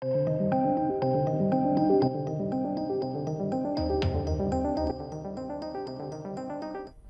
Right,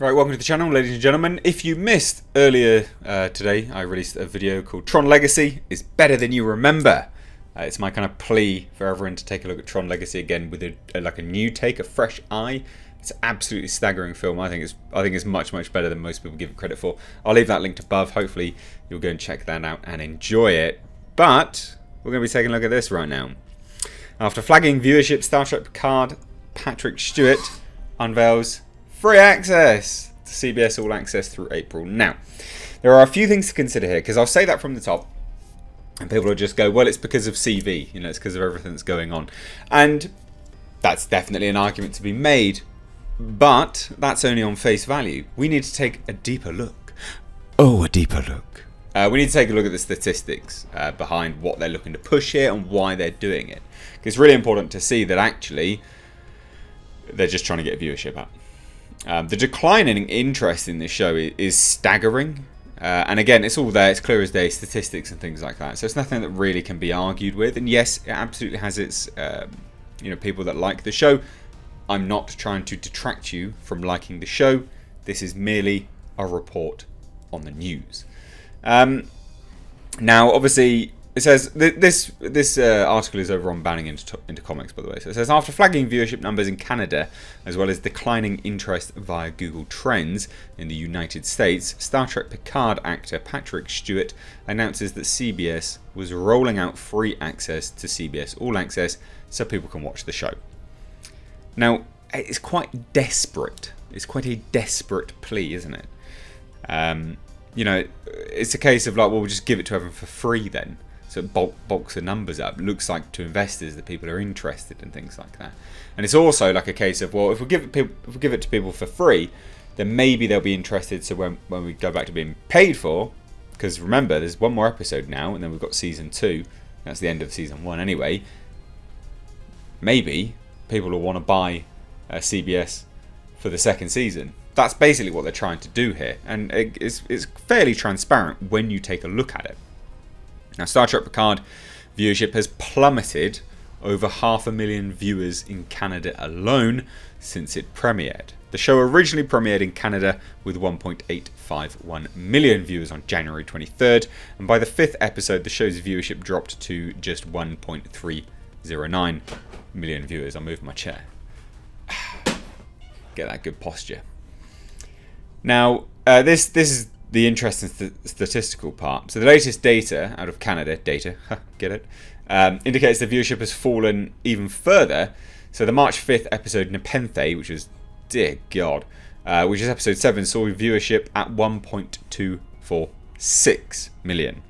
welcome to the channel, ladies and gentlemen. If you missed earlier today, I released a video called Tron Legacy is better than you remember. It's my kind of plea for everyone to take a look at Tron Legacy again with a new take, a fresh eye. It's an absolutely staggering film. I think it's much better than most people give it credit for. I'll leave that linked above. Hopefully you'll go and check that out and enjoy it. But we're going to be taking a look at this right now. After flagging viewership, Star Trek Picard, Patrick Stewart unveils free access to CBS All Access through April. Now, there are a few things to consider here, because I'll say that from the top, and people will just go, well, it's because of CV, it's because of everything that's going on. And that's definitely an argument to be made, but that's only on face value. We need to take a deeper look. Oh, a deeper look. We need to take a look at the statistics behind what they're looking to push here and why they're doing it. It's really important to see that actually they're just trying to get viewership up. The decline in interest in this show is staggering. And again, it's all there. It's clear as day, statistics and things like that. So it's nothing that really can be argued with. And yes, it absolutely has its people that like the show. I'm not trying to detract you from liking the show. This is merely a report on the news. Now, obviously, it says this article is over on Banning into Comics, by the way. So it says, after flagging viewership numbers in Canada, as well as declining interest via Google Trends in the United States, Star Trek Picard actor Patrick Stewart announces that CBS was rolling out free access to CBS All Access so people can watch the show. Now, it's quite desperate. It's quite a desperate plea, isn't it? It's a case of like, well, we'll just give it to everyone for free then. So it bulks the numbers up. It looks like to investors that people are interested and things like that. And it's also like a case of, well, if we give it to people for free, then maybe they'll be interested. So when we go back to being paid for, because remember, there's one more episode now, and then we've got season 2. That's the end of season 1 anyway. Maybe people will want to buy CBS for the second season. That's basically what they're trying to do here, and it's fairly transparent when you take a look at it. Now, Star Trek Picard viewership has plummeted over 500,000 viewers in Canada alone since it premiered. The show originally premiered in Canada with 1.851 million viewers on January 23rd, and by the 5th episode, the show's viewership dropped to just 1.309 million viewers. I'll move my chair. Get that good posture. Now, this is the interesting statistical part. So the latest data out of Canada, get it, indicates the viewership has fallen even further. So the March 5th episode, Nepenthe, which was, dear God, which is episode 7, saw viewership at 1.246 million.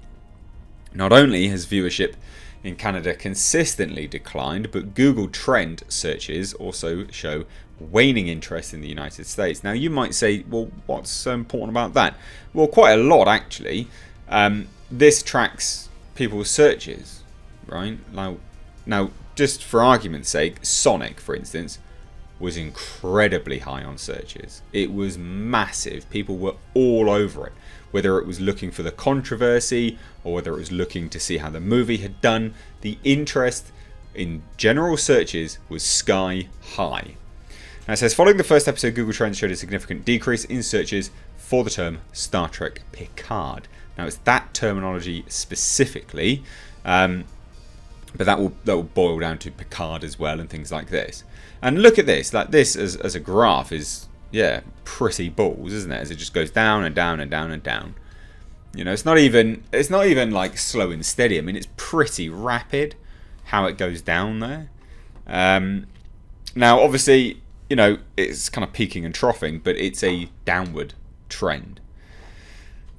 Not only has viewership in Canada consistently declined, but Google Trend searches also show waning interest in the United States. Now, you might say, well, what's so important about that? Well, quite a lot, actually. This tracks people's searches, right? Now, just for argument's sake, Sonic, for instance, was incredibly high on searches. It was massive. People were all over it. Whether it was looking for the controversy or whether it was looking to see how the movie had done, the interest in general searches was sky high. Now it says, following the first episode, Google Trends showed a significant decrease in searches for the term Star Trek Picard. Now it's that terminology specifically, but that will boil down to Picard as well and things like this. And look at this, like this as a graph is, yeah, pretty balls, isn't it? As it just goes down and down and down and down. It's not even like slow and steady. I mean, it's pretty rapid how it goes down there. Now, obviously, it's kind of peaking and troughing, but it's a downward trend.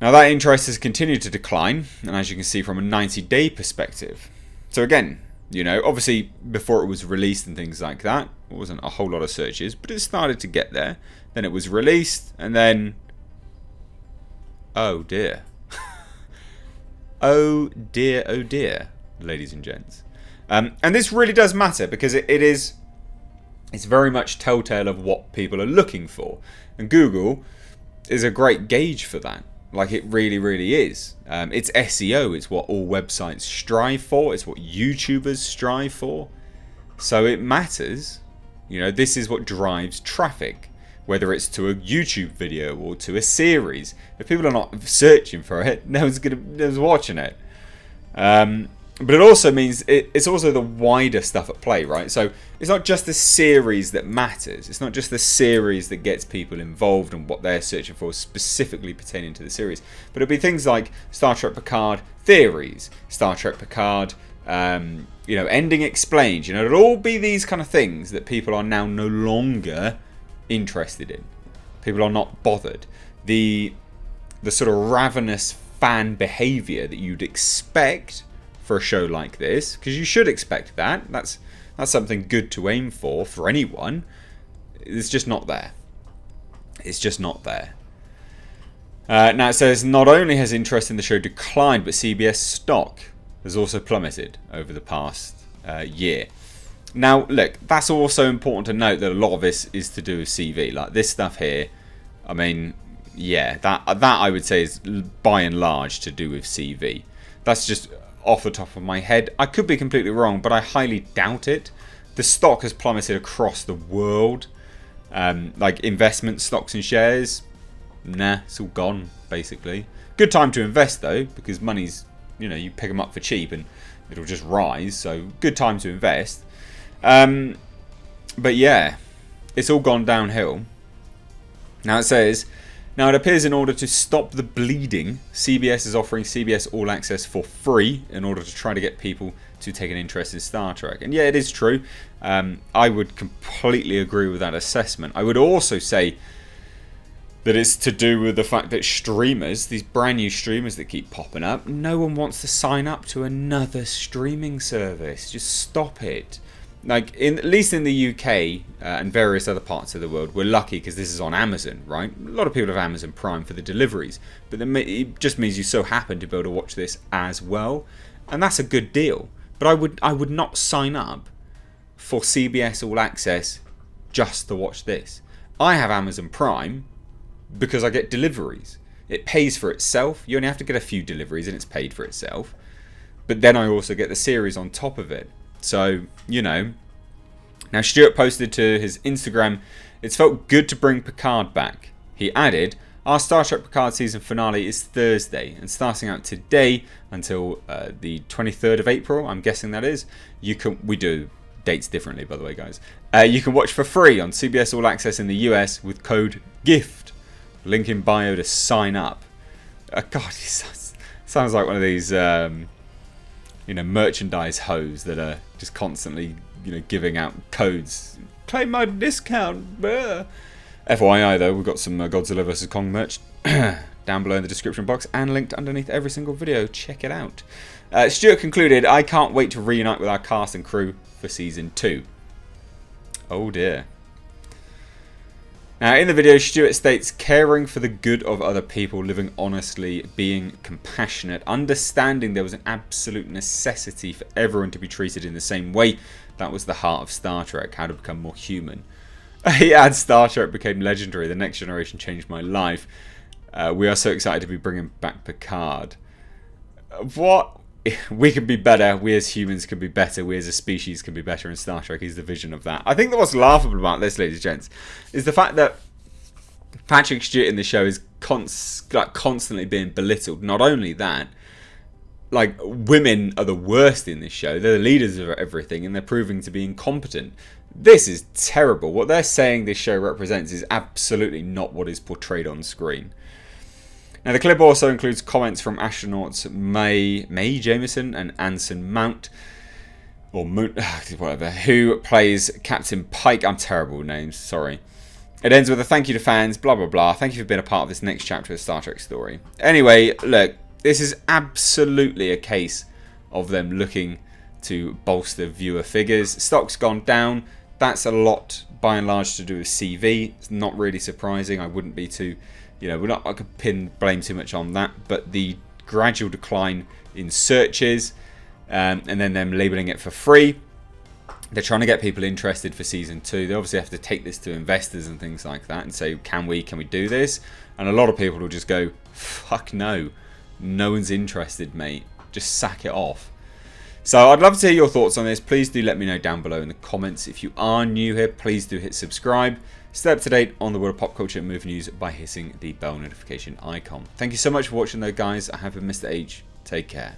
Now, that interest has continued to decline, and as you can see from a 90-day perspective. So again, obviously before it was released and things like that, it wasn't a whole lot of searches, but it started to get there. Then it was released, and then, oh dear. Oh dear, ladies and gents. And this really does matter, because it's very much telltale of what people are looking for. And Google is a great gauge for that. Like, it really, really is. It's SEO. It's what all websites strive for. It's what YouTubers strive for. So it matters. You know, this is what drives traffic. Whether it's to a YouTube video or to a series. If people are not searching for it, no one's watching it. But it also means it's also the wider stuff at play, right? So it's not just the series that matters. It's not just the series that gets people involved and what they're searching for specifically pertaining to the series. But it'll be things like Star Trek Picard theories, Star Trek Picard, ending explained. You know, it'll all be these kind of things that people are now no longer interested in. People are not bothered. The sort of ravenous fan behaviour that you'd expect for a show like this, because you should expect that. That's something good to aim for anyone. It's just not there. It's just not there. Now it says, not only has interest in the show declined, but CBS stock has also plummeted over the past year. Now, look, that's also important to note that a lot of this is to do with CV. Like, this stuff here, I mean, yeah, that I would say is by and large to do with CV. That's just off the top of my head. I could be completely wrong, but I highly doubt it. The stock has plummeted across the world. Like investment stocks and shares, nah, it's all gone, basically. Good time to invest, though, because money's, you pick them up for cheap and it'll just rise. So good time to invest. But yeah, it's all gone downhill. Now it says, now it appears in order to stop the bleeding, CBS is offering CBS All Access for free in order to try to get people to take an interest in Star Trek. And yeah, it is true. I would completely agree with that assessment. I would also say that it's to do with the fact that streamers, these brand new streamers that keep popping up, no one wants to sign up to another streaming service. Just stop it. Like, at least in the UK and various other parts of the world, we're lucky because this is on Amazon, right? A lot of people have Amazon Prime for the deliveries, but it just means you so happen to be able to watch this as well, and that's a good deal. But I would not sign up for CBS All Access just to watch this. I have Amazon Prime because I get deliveries. It pays for itself. You only have to get a few deliveries and it's paid for itself. But then I also get the series on top of it. So, Now, Stewart posted to his Instagram, it's felt good to bring Picard back. He added, our Star Trek Picard season finale is Thursday, and starting out today until the 23rd of April, I'm guessing that is, we do dates differently, by the way, guys. You can watch for free on CBS All Access in the US with code GIFT. Link in bio to sign up. God, he sounds like one of these... merchandise hoes that are just constantly, giving out codes. Claim my discount. Blah. FYI, though, we've got some Godzilla vs. Kong merch down below in the description box and linked underneath every single video. Check it out. Stewart concluded, I can't wait to reunite with our cast and crew for Season 2. Oh, dear. Now, in the video, Stewart states, caring for the good of other people, living honestly, being compassionate, understanding there was an absolute necessity for everyone to be treated in the same way. That was the heart of Star Trek, how to become more human. He adds, Star Trek became legendary. The next generation changed my life. We are so excited to be bringing back Picard. What? We can be better. We as humans can be better. We as a species can be better. And Star Trek is the vision of that. I think that what's laughable about this, ladies and gents, is the fact that Patrick Stewart in the show is constantly being belittled. Not only that, like, women are the worst in this show. They're the leaders of everything, and they're proving to be incompetent. This is terrible. What they're saying this show represents is absolutely not what is portrayed on screen. Now, the clip also includes comments from astronauts Mae Jameson and Anson Mount, or Moon, whatever, who plays Captain Pike. I'm terrible with names, sorry. It ends with a thank you to fans, blah, blah, blah. Thank you for being a part of this next chapter of Star Trek story. Anyway, look, this is absolutely a case of them looking to bolster viewer figures. Stock's gone down. That's a lot, by and large, to do with CV. It's not really surprising. I wouldn't be too... I could pin blame too much on that, but the gradual decline in searches and then them labelling it for free They're trying to get people interested for season 2. They obviously have to take this to investors and things like that and say, can we do this? And a lot of people will just go, fuck no. No one's interested, mate. Just sack it off. So I'd love to hear your thoughts on this. Please do let me know down below in the comments. If you are new here, please do hit subscribe. Stay up to date on the world of pop culture and movie news by hitting the bell notification icon. Thank you so much for watching though, guys. I have been Mr. H. Take care.